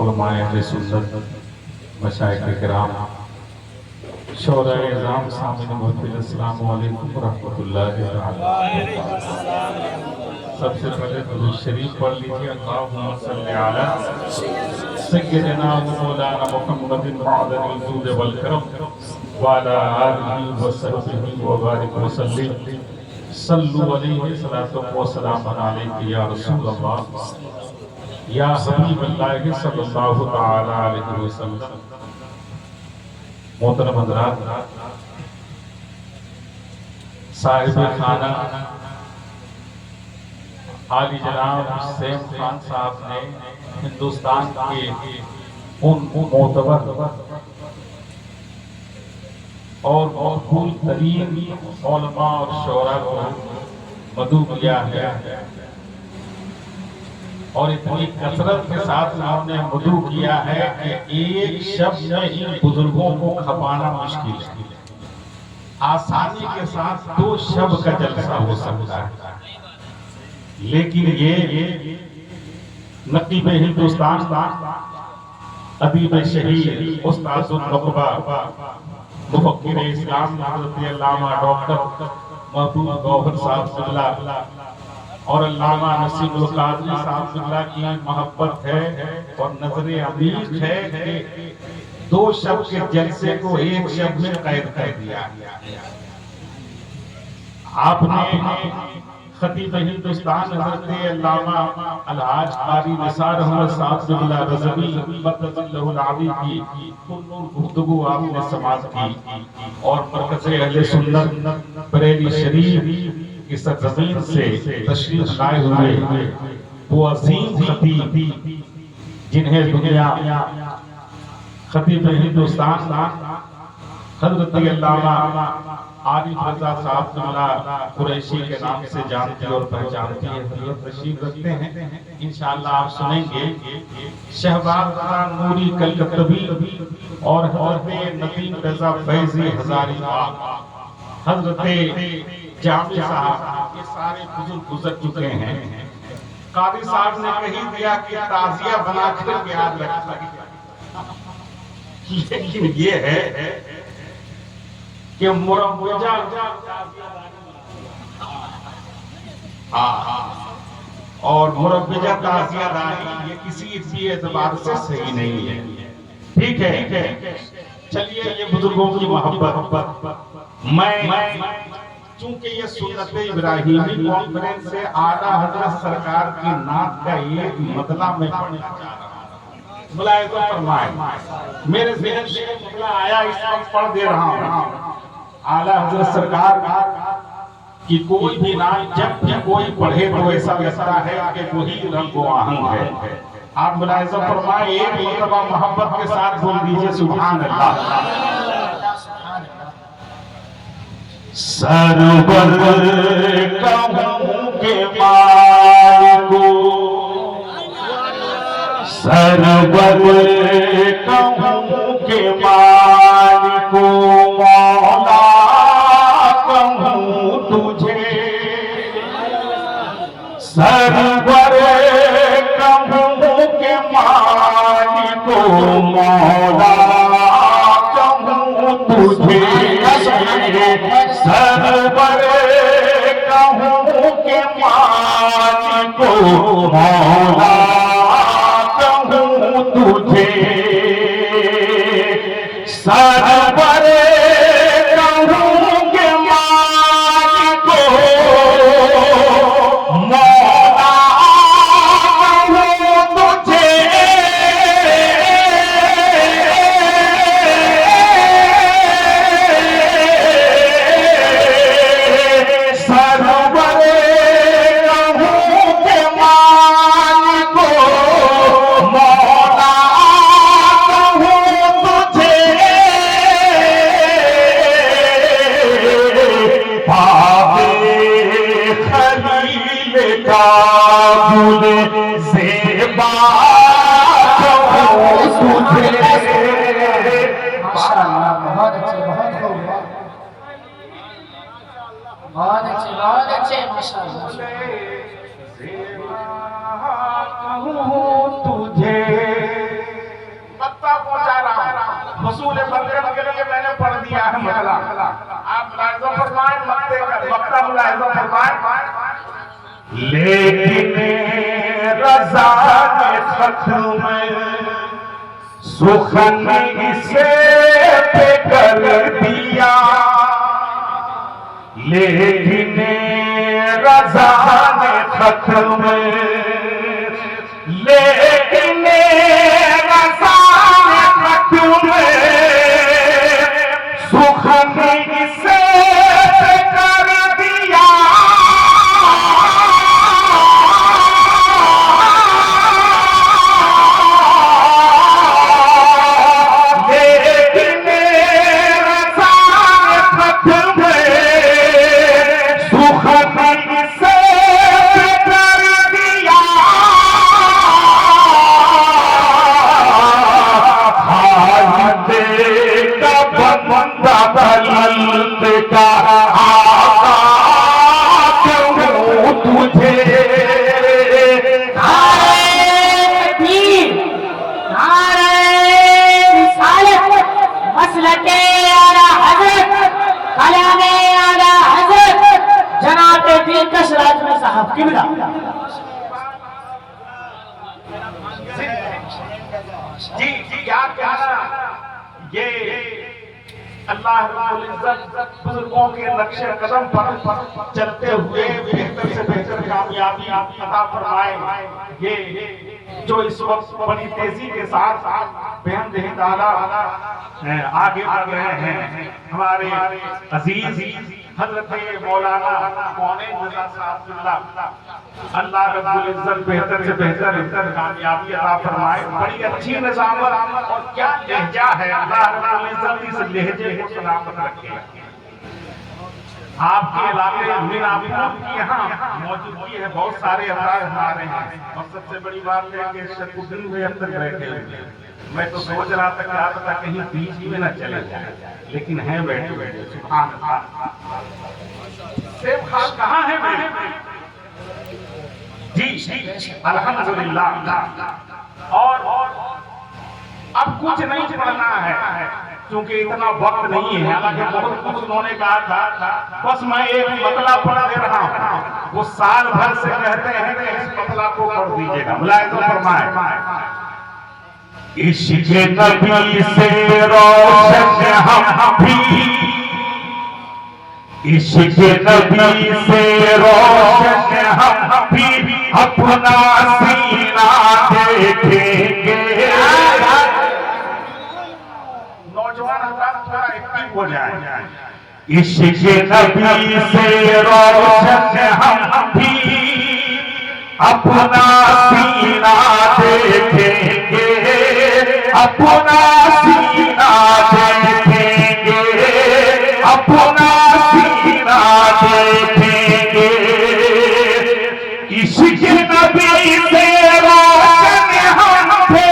उलमाए अहले सुन्नत, मशाइख़ किराम, शोराए इज़ाम, सामिन महफ़िल, अस्सलामु अलैकुम व रहमतुल्लाहि तआला। सबसे पहले दुरूद शरीफ पढ़ लीजिए। अल्लाहुम्मा सल्लि अला सय्यिदिना व मौलाना मुहम्मदिन मअदनिल जूद वल करम व अला आलिहि व सहबिहि व बारिक व सल्लिम। सल्लु अलैहि सलातो व सलाम अलैका या रसूल अल्लाह या हबीबल्लाह सल्लल्लाहु तआला अलैहि वसल्लम। मोहतरम हज़रात, साहिब खाना आली जनाब सैम खान साहब ने हिंदुस्तान के उन मोतबर और मकबूल तरीन उलमा और शोरा को मदू किया है और इतनी कसरत के साथ उन्होंने मदू किया है कि एक शब्द में इन बुजुर्गों को खपाना मुश्किल है। आसानी के साथ दो शब्द का जलसा हो सकता है, लेकिन ये नकीब हिंदुस्तान अदीब शहीद उस्तादुल नुक़बा मुफ़क्किर इस्लाम हज़रत अल्लामा डॉक्टर महबूब गौहर साहब क़िबला और अल्लामा नसीमुल क़ादरी साहब क़िबला की मोहब्बत है और नजर अमीर है कि दो शब्द के जलसे को एक शब्द में कैद कर दिया। आपने खतीब हिंदुस्तान हज़रत अल्लामा अलहाज क़ारी निसार अहमद साहब क़िबला रज़वी मद्दसल्लहुल आली की गुफ्तगू आपने समाअत की और मरकज़ अहले सुन्नत बरेली शरीफ की सरज़मीन से तशरीफ लाए हुए वो अज़ीम खतीब जिन्हें दुनिया खतीब हिंदुस्तान हज़रत अल्लामा आरिफ रज़ा साहब क़िबला कुरैशी के नाम से जानती और पहचानती है, तशरीफ रखते हैं। इंशाअल्लाह आप सुनेंगे शहबाज रज़ा नूरी कलकत्तवी और हज़रत नदीम रज़ा फैज़ी हज़ारीबाग, हज़रत जामी साहब, ये सारे बुजुर्ग गुजर चुके हैं। क़ादी साहब ने कही दिया कि ताज़िया बनाकर याद रखना, लेकिन ये है कि मुरव्वजा और मुरव्वजा ताज़ियादारी ये किसी एतबार से सही नहीं है। ठीक है, चलिए ये बुजुर्गों की मोहब्बत मैं चूंकि ये सुन्नत इब्राहिमी कॉन्फ्रेंस से आला हज़रत सरकार की नात का एक मतला में पढ़ना चाह रहा हूं। मुलाहिज़ा फरमाएं, मेरे ज़हन में मतला आया, इस वक्त पढ़ दे रहा हूं। आला हज़रत सरकार की कोई भी नाम जब भी कोई पढ़े तो ऐसा लगता है कि वही रंगो आहंग है। आप मुलाहिज़ा फरमाएं, एक मरतबा मोहब्बत के साथ बोल दीजिए सुभान अल्लाह। सरवर कहूं के मालिको, सरवर कहूं के मालिको, मौला कहूं तुझे, सरवर कहूं के मालिको, मौला कहूं तुझे, सरवर कहूं के मालिको, मौला कहूं तुझे, सरवर कहूं के मालिको, मौला कहूं तुझे, सरवर कहूं के मालिको, मौला कहूं तुझे, पावे खलील काबुल ज़ेबा कहूं तुझे। माशाअल्लाह, बहुत अच्छे, बहुत खूब, बहुत अच्छे, बहुत अच्छे, माशाअल्लाह। कहूं तुझे हुसूल बंदे के लिए मैंने पढ़ दिया है मतला। आप मुलाहिजा फरमाएं, वक्ता मुलाहिजा फरमाएं। लेकिन रज़ा ने खत्म सुखन इसे पे कर दिया, लेकिन रज़ा ने खत्म, लेकिन रज़ा ने खत्म सुखन इसे पे कर दिया। जी क्या कहना, ये अल्लाह रब्बुल इज्जत बुजुर्गों के नक्शे कदम पर चलते हुए बेहतर से बेहतर कामयाबी अता फरमाए। ये जो इस वक्त बड़ी तेजी के साथ बेहद ताला आगे बढ़ रहे हैं, हमारे अजीज हजरत मौलाना कौनेन रज़ा साहब, अल्लाह रब्बुल इज्जत बेहतर से बेहतर कामयाबी अता फरमाए। बड़ी अच्छी निज़ामत और क्या लहजा है, अल्लाह रब्बुल इज्जत इस लहजे को सलामत रखे। आपके इलाके में आपकी यहाँ मौजूदगी है, बहुत सारे अफराद हमारे हैं और सबसे बड़ी बात है कि शकुद्दीन भाई अंदर बैठे हुए। मैं तो सोच रहा था कि आप पता कहीं बीच में न चले जाए, लेकिन है बैठे बैठे। सुभान अल्लाह। सेब खान कहाँ है मेरे? जी अल्हम्दुलिल्लाह। और अब कुछ नहीं पढ़ना है क्योंकि इतना वक्त नहीं है, हालांकि बहुत कुछ उन्होंने कहा था। बस मैं एक मतला पढ़ दे रहा हूँ, वो साल भर से कहते हैं कि इस मतला को पढ़ दीजिएगा। मुलाहिजा फरमाएं। इश्क़ नबी से रोशन हम भी, इश्क़ नबी से रोशन हम भी अपना सीना देखेंगे। नौजवान हज़रात थोड़ा एक्टिव हो जाए। इश्क़ नबी से रोशन हम भी अपना सीना देखेंगे, अपना सीना देखेंगे, अपना सीना देखेंगे। इश्क़ नबी से रोशन हम थे,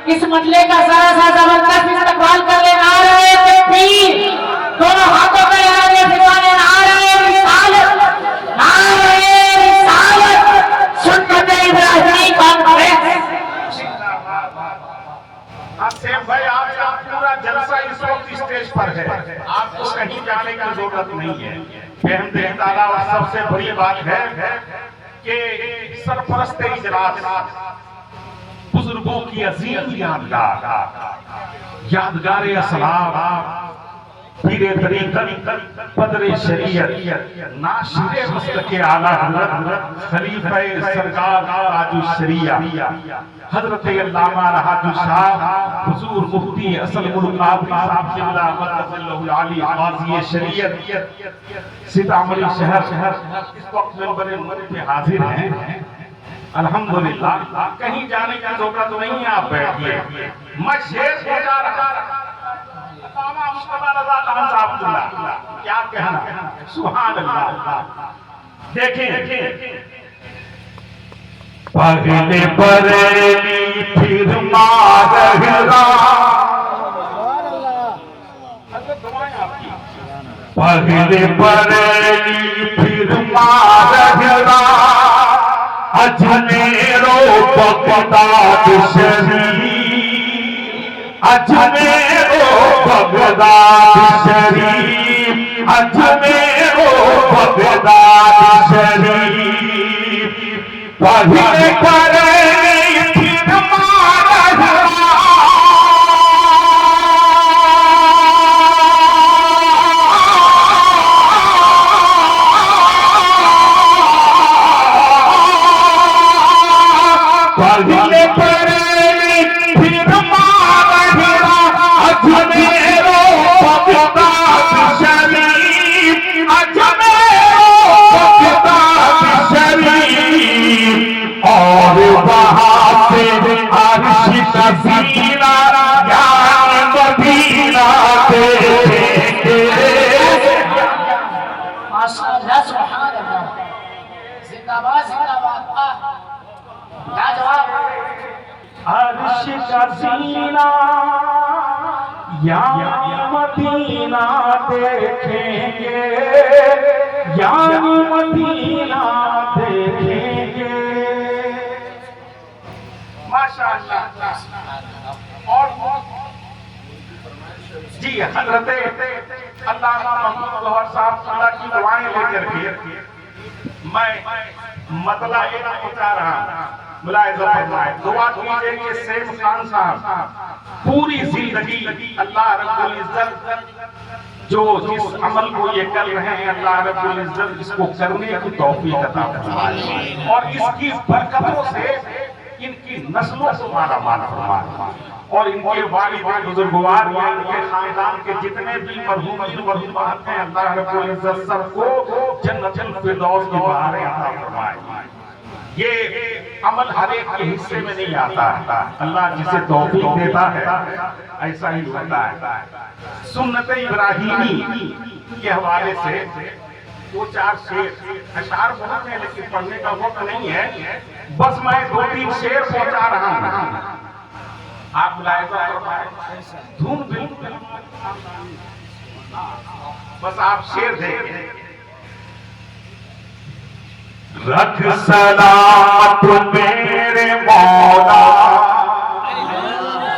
इस मसले का सारा सा जबरदस्त इस्तेमाल कर ले। नारे तकबीर, दोनों हाथों पे आगे फिरवाने। नारे रिसालत, नारे रिसालत, सुन्नत इब्राहिमी कॉन्फ्रेंस। सेम भाई आपका पूरा जलसा इस वक्त स्टेज पर है, आपको कहीं जाने की जरूरत नहीं है। बेहद ताला और सबसे बड़ी बात है कि सरपरस्त इजलास बुजुर्गों की अजीम यादगार, यादगार असलाब पीरे तरीक़त पदरे शरीयत नाशिरे मस्तके आला हज़रत खलीफा सरकार ताजु शरिया हज़रत अल्लामा राहतु शाह हुजूर मुफ्ती असल मुल्क आबी साहब क़िबला मददल्लाहुल आली क़ाज़ी शरीयत सीतामढ़ी शहर इस वक्त मेंबर मुल्क पे हाजिर हैं। अल्हम्दुलिल्लाह, कहीं जाने की ज़रूरत नहीं है, आप बैठिए। मैं शेर हो जा रहा क्या कहना, सुभान अल्लाह। देखें पहले बरेली फिर मारहरा, पहले बरेली फिर मारहरा, अजमेरो बगदाद शरीफ, अजमेरो बगदाद शरीफ, अजमेरो बगदाद शरीफ, पहले बरेली फिर मारहरा, पहले बरेली फिर मारहरा, अजमेरो बगदाद शरीफ, अजमेरो बगदाद शरीफ, और वहाँ से अर्श नज़ीरा या मदीना देखेंगे। माशाअल्लाह, सुभान अल्लाह, जिंदाबाद जिंदाबाद, लाजवाब। अर्श का सीना या मदीना देखेंगे, या मदीना देखेंगे। माशाअल्लाह। और जी हजरत अल्लामा महमूद लाहौर साहब अल्लाह की दुआएं लेकर के मैं मतला एक पहुंचा रहा हूं। मुलाहिज़ा फरमाए, दुआ कीजिए कि सैफ खान साहब पूरी जिंदगी अल्लाह रब्बुल इज्जत जो जिस अमल को ये कर रहे हैं, अल्लाह रब्बुल इज्जत इसको करने की तौफीक अता फरमाए और इसकी बरकतों से इनकी नस्लों को माला माल फरमाए और इनके वालिद बुजुर्गवार या इनके खानदान के जितने भी मरहूमीन मरहूमात हैं, अल्लाह रब्बुल इज्जत सबको जन्नतुल फिरदौस की बहारें अता फरमाए। ये अमल हर एक के हिस्से में नहीं आता है, अल्लाह जिसे तौफीक देता है ऐसा ही होता है। सुन्नत इब्राहीमी के हवाले से दो चार शेर अशार बहुत हैं, लेकिन पढ़ने का वक्त नहीं है, बस मैं दो तीन शेर पहुंचा रहा हूं। आप मुलाहिज़ा फरमाएं, धुन बिल्कुल बस आप शेर देखें। रख सलामत में